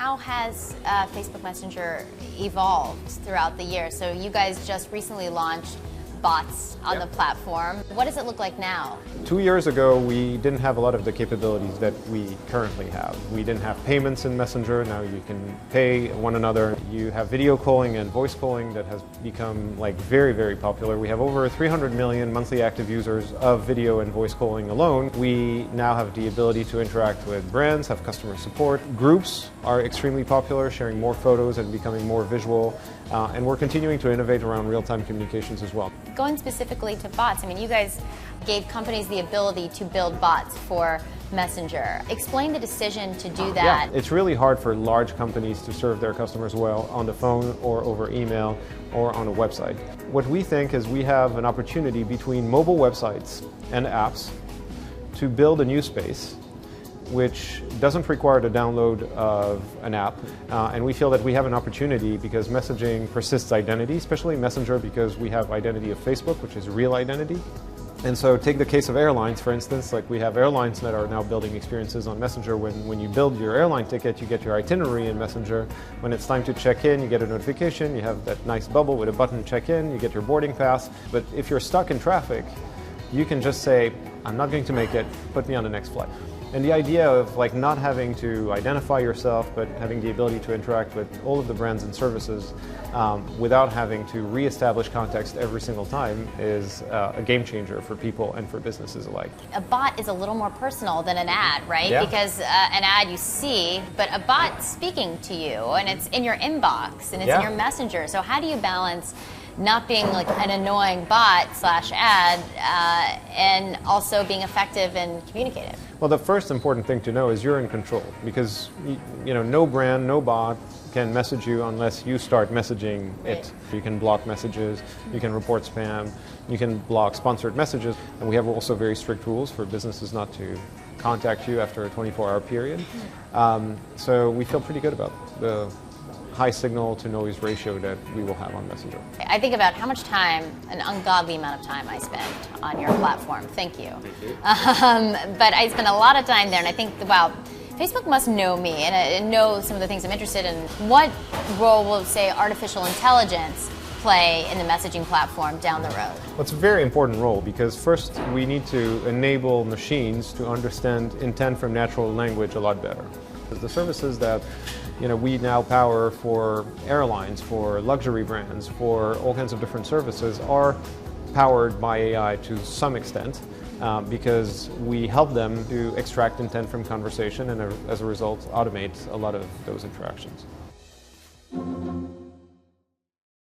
how has Facebook Messenger evolved throughout the year? So you guys just recently launched bots on the platform. What does it look like now? 2 years ago, we didn't have a lot of the capabilities that we currently have. We didn't have payments in Messenger. Now you can pay one another. You have video calling and voice calling that has become like very, very popular. We have over 300 million monthly active users of video and voice calling alone. We now have the ability to interact with brands, have customer support. Groups are extremely popular, sharing more photos and becoming more visual. And we're continuing to innovate around real-time communications as well. Going specifically to bots, I mean, you guys gave companies the ability to build bots for Messenger. Explain the decision to do that. Yeah, it's really hard for large companies to serve their customers well on the phone or over email or on a website. What we think is we have an opportunity between mobile websites and apps to build a new space which doesn't require the download of an app. And we feel that we have an opportunity because messaging persists identity, especially Messenger, because we have identity of Facebook, which is real identity. And so take the case of airlines, for instance, like we have airlines that are now building experiences on Messenger. When you build your airline ticket, you get your itinerary in Messenger. When it's time to check in, you get a notification, you have that nice bubble with a button, check in, you get your boarding pass. But if you're stuck in traffic, you can just say, I'm not going to make it, put me on the next flight. And the idea of like not having to identify yourself, but having the ability to interact with all of the brands and services without having to reestablish context every single time is a game changer for people and for businesses alike. A bot is a little more personal than an ad, right? Yeah. Because an ad you see, but a bot speaking to you, and it's in your inbox, and it's in your Messenger. So how do you balance not being like an annoying bot / ad and also being effective and communicative? Well, the first important thing to know is you're in control, because no brand, no bot can message you unless you start messaging it. You can block messages, you can report spam, you can block sponsored messages, and we have also very strict rules for businesses not to contact you after a 24-hour period. So we feel pretty good about the high signal to noise ratio that we will have on Messenger. I think about how much time, an ungodly amount of time I spend on your platform. Thank you. Thank you. But I spend a lot of time there, and I think, wow, Facebook must know me and know some of the things I'm interested in. What role will, say, artificial intelligence play in the messaging platform down the road? Well, it's a very important role because first we need to enable machines to understand intent from natural language a lot better. The services that we now power for airlines, for luxury brands, for all kinds of different services are powered by AI to some extent because we help them to extract intent from conversation and as a result automate a lot of those interactions.